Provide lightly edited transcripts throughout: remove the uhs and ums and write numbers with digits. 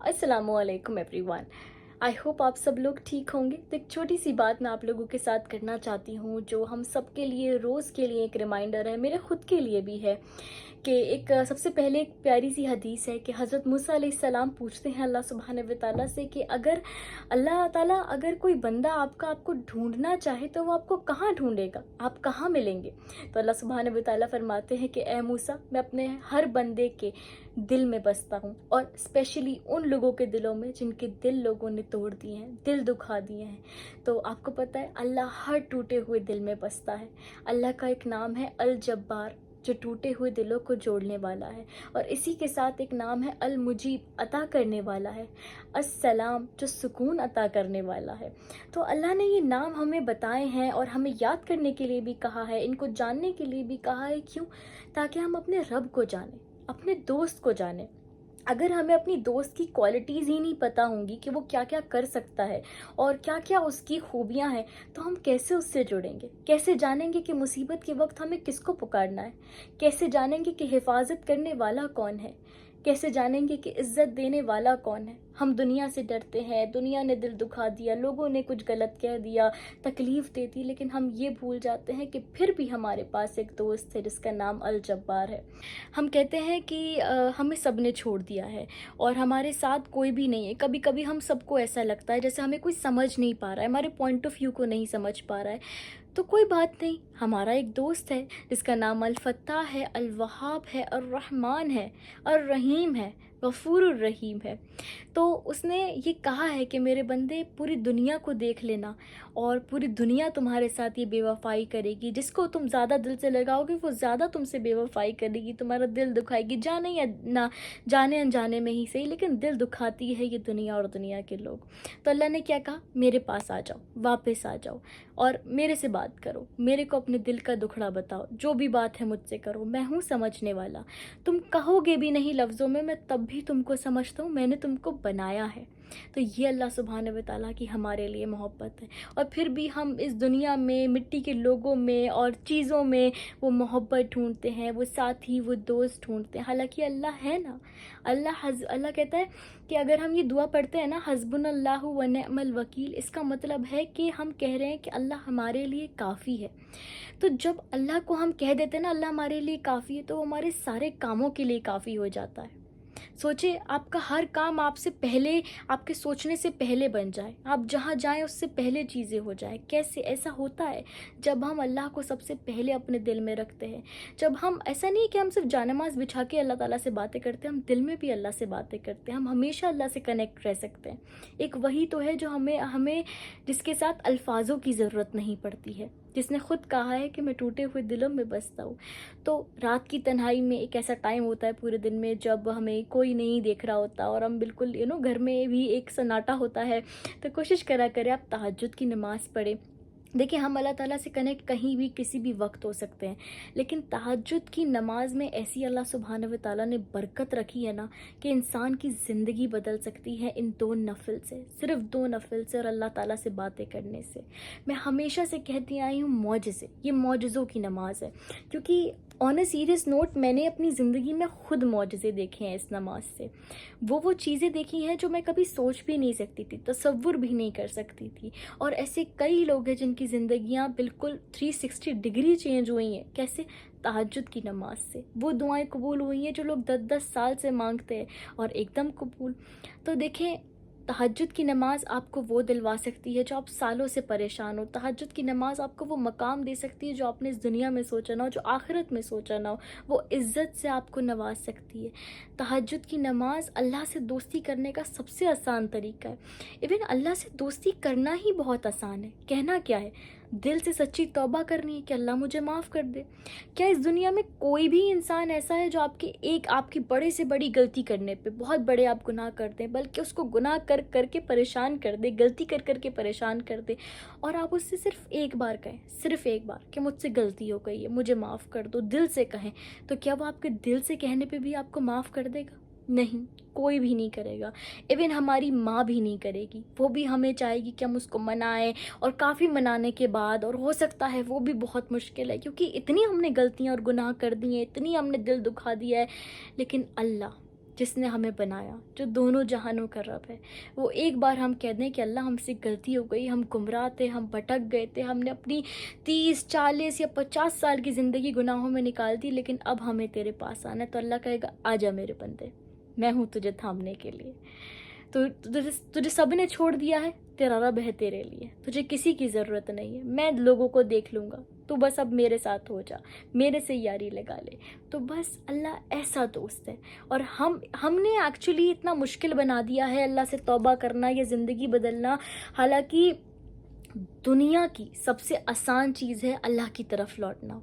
अस्सलामु अलैकुम everyone. I hope आप सब लोग ठीक होंगे। तो एक छोटी सी बात मैं आप लोगों के साथ करना चाहती हूँ, जो हम सब के लिए रोज़ के लिए एक रिमाइंडर है, मेरे ख़ुद के लिए भी है। कि एक सबसे पहले एक प्यारी सी हदीस है कि हज़रत मूसा अलैहिस्सलाम पूछते हैं अल्लाह सुब्हानहू व तआला से कि अगर अल्लाह ताला अगर कोई बंदा आपको ढूंढना चाहे तो वो आपको कहाँ ढूंढेगा, आप कहाँ मिलेंगे। तो अल्लाह सुब्हानहू व तआला फरमाते हैं कि ए मूसा, मैं अपने हर बंदे के दिल में बसता हूँ, और स्पेशली उन लोगों के दिलों में जिनके दिल लोगों ने तोड़ दिए हैं, दिल दुखा दिए हैं। तो आपको पता है अल्लाह हर टूटे हुए दिल में बसता है। अल्लाह का एक नाम है अल जब्बार, जो टूटे हुए दिलों को जोड़ने वाला है, और इसी के साथ एक नाम है अल मुजीब, अता करने वाला है, अस्सलाम, जो सुकून अता करने वाला है। तो अल्लाह ने ये नाम हमें बताए हैं और हमें याद करने के लिए भी कहा है, इनको जानने के लिए भी कहा है। क्यों? ताकि हम अपने रब को जानें, अपने दोस्त को जानें। अगर हमें अपनी दोस्त की क्वालिटीज़ ही नहीं पता होंगी कि वो क्या क्या कर सकता है और क्या क्या उसकी खूबियां हैं, तो हम कैसे उससे जुड़ेंगे? कैसे जानेंगे कि मुसीबत के वक्त हमें किसको पुकारना है? कैसे जानेंगे कि हिफाजत करने वाला कौन है? कैसे जानेंगे कि इज्जत देने वाला कौन है? हम दुनिया से डरते हैं, दुनिया ने दिल दुखा दिया, लोगों ने कुछ गलत कह दिया, तकलीफ़ दे दी, लेकिन हम ये भूल जाते हैं कि फिर भी हमारे पास एक दोस्त है जिसका नाम अल जब्बार है। हम कहते हैं कि हमें सब ने छोड़ दिया है और हमारे साथ कोई भी नहीं है। कभी कभी हम सबको ऐसा लगता है जैसे हमें कोई समझ नहीं पा रहा है, हमारे पॉइंट ऑफ व्यू को नहीं समझ पा रहा है। तो कोई बात नहीं, हमारा एक दोस्त है जिसका नाम अल फत्ताह है, अल वहाब है, अर रहमान है, अर रहीम है, गफूरुर रहीम है। तो उसने ये कहा है कि मेरे बंदे, पूरी दुनिया को देख लेना और पूरी दुनिया तुम्हारे साथ ये बेवफाई करेगी। जिसको तुम ज़्यादा दिल से लगाओगे वो ज़्यादा तुमसे बेवफाई करेगी, तुम्हारा दिल दुखाएगी, जाने या ना जाने अनजाने में ही सही, लेकिन दिल दुखाती है ये दुनिया और दुनिया के लोग। तो अल्लाह ने क्या कहा? मेरे पास आ जाओ, वापस आ जाओ और मेरे से बात करो, मेरे को अपने दिल का दुखड़ा बताओ, जो भी बात है मुझसे करो, मैं हूँ समझने वाला। तुम कहोगे भी नहीं लफ्ज़ों में, मैं तब भी तुमको समझता हूँ, मैंने तुमको बनाया है। तो ये अल्लाह सुब्हानहू व तआला की हमारे लिए मोहब्बत है। और फिर भी हम इस दुनिया में मिट्टी के लोगों में और चीज़ों में वो मोहब्बत ढूंढते हैं, वो साथी, वो दोस्त ढूंढते हैं। हालांकि अल्लाह है ना, अल्लाह कहता है कि अगर हम ये दुआ पढ़ते हैं ना, हस्बुनल्लाहु व निअमल वकील, इसका मतलब है कि हम कह रहे हैं कि अल्लाह हमारे लिए काफ़ी है। तो जब अल्लाह को हम कह देते हैं ना अल्लाह हमारे लिए काफ़ी है, तो वो हमारे सारे कामों के लिए काफ़ी हो जाता है। सोचिए, आपका हर काम आपसे पहले, आपके सोचने से पहले बन जाए, आप जहाँ जाएं उससे पहले चीज़ें हो जाए। कैसे ऐसा होता है? जब हम अल्लाह को सबसे पहले अपने दिल में रखते हैं। जब हम, ऐसा नहीं है कि हम सिर्फ जानमाज बिछा के अल्लाह ताला से बातें करते हैं, हम दिल में भी अल्लाह से बातें करते हैं। हम हमेशा अल्लाह से कनेक्ट रह सकते हैं। एक वही तो है जो हमें हमें जिसके साथ अल्फाजों की ज़रूरत नहीं पड़ती है, जिसने खुद कहा है कि मैं टूटे हुए दिलों में बसता हूँ। तो रात की तन्हाई में एक ऐसा टाइम होता है पूरे दिन में जब हमें कोई नहीं देख रहा होता और हम बिल्कुल घर में भी एक सन्नाटा होता है। तो कोशिश करा करें आप तहज्जुद की नमाज़ पढ़ें। देखिए, हम अल्लाह ताला से कनेक्ट कहीं भी किसी भी वक्त हो सकते हैं, लेकिन तहज्जुद की नमाज में ऐसी अल्लाह सुब्हानहू व तआला ने बरकत रखी है ना कि इंसान की ज़िंदगी बदल सकती है इन दो नफिल से, सिर्फ दो नफिल से और अल्लाह ताला से बातें करने से। मैं हमेशा से कहती आई हूँ मौजिज़े, ये मौजिज़ों की नमाज है, क्योंकि ऑन अ सीरियस नोट मैंने अपनी ज़िंदगी में खुद मौजिज़े देखे हैं इस नमाज से। वो चीज़ें देखी हैं जो मैं कभी सोच भी नहीं सकती थी, तसव्वुर भी नहीं कर सकती थी। और ऐसे कई लोग हैं जिनकी ज़िंदगियां बिल्कुल 360 डिग्री चेंज हुई हैं। कैसे? तहज्जुद की नमाज से। वो दुआएं कबूल हुई हैं जो लोग 10-10 साल से मांगते हैं और एकदम कबूल। तो देखें, तहज्जुद की नमाज आपको वो दिलवा सकती है जो आप सालों से परेशान हो। तहज्जुद की नमाज आपको वो मकाम दे सकती है जो आपने इस दुनिया में सोचा ना हो, जो आखिरत में सोचा ना हो। वो इज़्ज़त से आपको नवाज सकती है। तहज्जुद की नमाज अल्लाह से दोस्ती करने का सबसे आसान तरीका है। इवन अल्लाह से दोस्ती करना ही बहुत आसान है। कहना क्या है? दिल से सच्ची तौबा करनी है कि अल्लाह मुझे माफ़ कर दे। क्या इस दुनिया में कोई भी इंसान ऐसा है जो आपकी बड़े से बड़ी गलती करने पे, बहुत बड़े आप गुनाह कर दें, बल्कि उसको गुनाह कर करके परेशान कर दे, गलती कर करके परेशान कर दे, और आप उससे सिर्फ एक बार कहें, सिर्फ एक बार कि मुझसे गलती हो गई है, मुझे माफ़ कर दो, दिल से कहें, तो क्या वो आपके दिल से कहने पे भी आपको माफ़ कर देगा? नहीं, कोई भी नहीं करेगा। इवन हमारी माँ भी नहीं करेगी। वो भी हमें चाहेगी कि हम उसको मनाएं, और काफ़ी मनाने के बाद, और हो सकता है वो भी बहुत मुश्किल है, क्योंकि इतनी हमने गलतियाँ और गुनाह कर दिए हैं, इतनी हमने दिल दुखा दिया है। लेकिन अल्लाह جس نے ہمیں بنایا، جو دونوں جہانوں کا رب ہے، وہ ایک بار ہم کہہ دیں کہ اللہ ہم سے غلطی ہو گئی، ہم گمراہ تھے، ہم بھٹک گئے تھے، ہم نے اپنی 30 40 یا 50 سال کی زندگی گناہوں میں نکال دی، لیکن اب ہمیں تیرے پاس آنا ہے، تو اللہ کہے گا آ جا میرے بندے، میں ہوں تجھے تھامنے کے لیے۔ تو تجھے سب نے چھوڑ دیا ہے، تیرا رب ہے تیرے لیے، تجھے کسی کی ضرورت نہیں ہے، میں لوگوں کو دیکھ لوں گا، تو بس اب میرے ساتھ ہو جا، میرے سے یاری لگا لے۔ تو بس اللہ ایسا دوست ہے۔ اور ہم نے ایکچولی اتنا مشکل بنا دیا ہے اللہ سے توبہ کرنا یا زندگی بدلنا، حالانکہ دنیا کی سب سے آسان چیز ہے اللہ کی طرف لوٹنا۔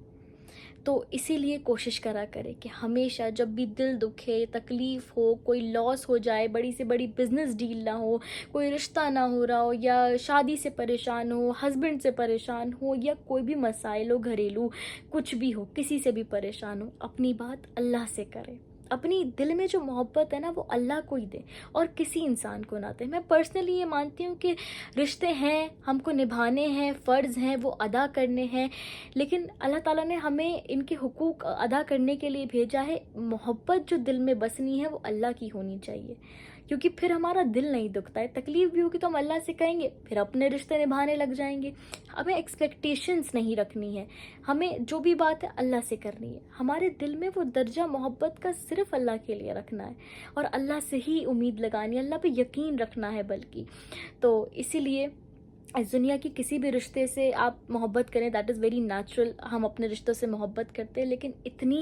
تو اسی لیے کوشش کرا کرے کہ ہمیشہ جب بھی دل دکھے، تکلیف ہو، کوئی لاس ہو جائے، بڑی سے بڑی بزنس ڈیل نہ ہو، کوئی رشتہ نہ ہو رہا ہو، یا شادی سے پریشان ہو، ہسبینڈ سے پریشان ہو، یا کوئی بھی مسائل ہو گھریلو، کچھ بھی ہو، کسی سے بھی پریشان ہو، اپنی بات اللہ سے کرے، اپنی دل میں جو محبت ہے نا وہ اللہ کو ہی دے اور کسی انسان کو نہ دے۔ میں پرسنلی یہ مانتی ہوں کہ رشتے ہیں، ہم کو نبھانے ہیں، فرض ہیں، وہ ادا کرنے ہیں، لیکن اللہ تعالیٰ نے ہمیں ان کے حقوق ادا کرنے کے لیے بھیجا ہے۔ محبت جو دل میں بسنی ہے وہ اللہ کی ہونی چاہیے، کیونکہ پھر ہمارا دل نہیں دکھتا ہے۔ تکلیف بھی ہوگی تو ہم اللہ سے کہیں گے، پھر اپنے رشتے نبھانے لگ جائیں گے۔ ہمیں ایکسپیکٹیشنز نہیں رکھنی ہے، ہمیں جو بھی بات ہے اللہ سے کرنی ہے۔ ہمارے دل میں وہ درجہ محبت کا صرف اللہ کے لیے رکھنا ہے اور اللہ سے ہی امید لگانی ہے، اللہ پہ یقین رکھنا ہے بلکہ۔ تو اسی لیے اس دنیا کی کسی بھی رشتے سے آپ محبت کریں، دیٹ از ویری نیچرل، ہم اپنے رشتوں سے محبت کرتے ہیں، لیکن اتنی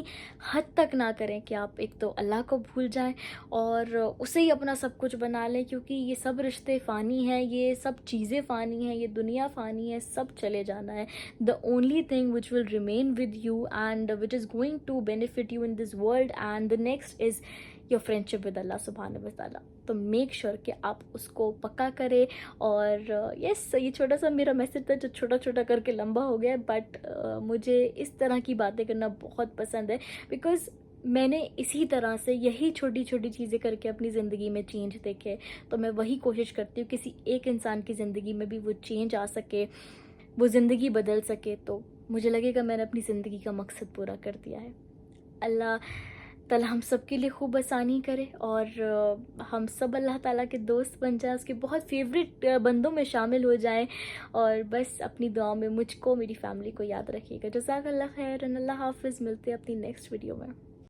حد تک نہ کریں کہ آپ ایک تو اللہ کو بھول جائیں اور اسے ہی اپنا سب کچھ بنا لیں، کیونکہ یہ سب رشتے فانی ہیں، یہ سب چیزیں فانی ہیں، یہ دنیا فانی ہے، سب چلے جانا ہے۔ the only thing which will remain with you and which is going to benefit you in this world and the next is your friendship with اللہ سبحانہ و تعالیٰ۔ تو میک شور کہ آپ اس کو پکا کرے۔ اور یس، یہ چھوٹا سا میرا میسج تھا جو چھوٹا چھوٹا کر کے لمبا ہو گیا، بٹ مجھے اس طرح کی باتیں کرنا بہت پسند ہے، بیکاز میں نے اسی طرح سے یہی چھوٹی چھوٹی چیزیں کر کے اپنی زندگی میں چینج دیکھے، تو میں وہی کوشش کرتی ہوں کسی ایک انسان کی زندگی میں بھی وہ چینج آ سکے، وہ زندگی بدل سکے، تو مجھے لگے گا میں نے اپنی زندگی کا مقصد پورا کر دیا ہے۔ اللہ تعالیٰ ہم سب کے لیے خوب آسانی کرے اور ہم سب اللہ تعالیٰ کے دوست بن جائیں، اس کے بہت فیوریٹ بندوں میں شامل ہو جائیں، اور بس اپنی دعاؤں میں مجھ کو، میری فیملی کو یاد رکھیے گا۔ جزاک اللہ خیر، اللہ حافظ، ملتے ہیں اپنی نیکسٹ ویڈیو میں۔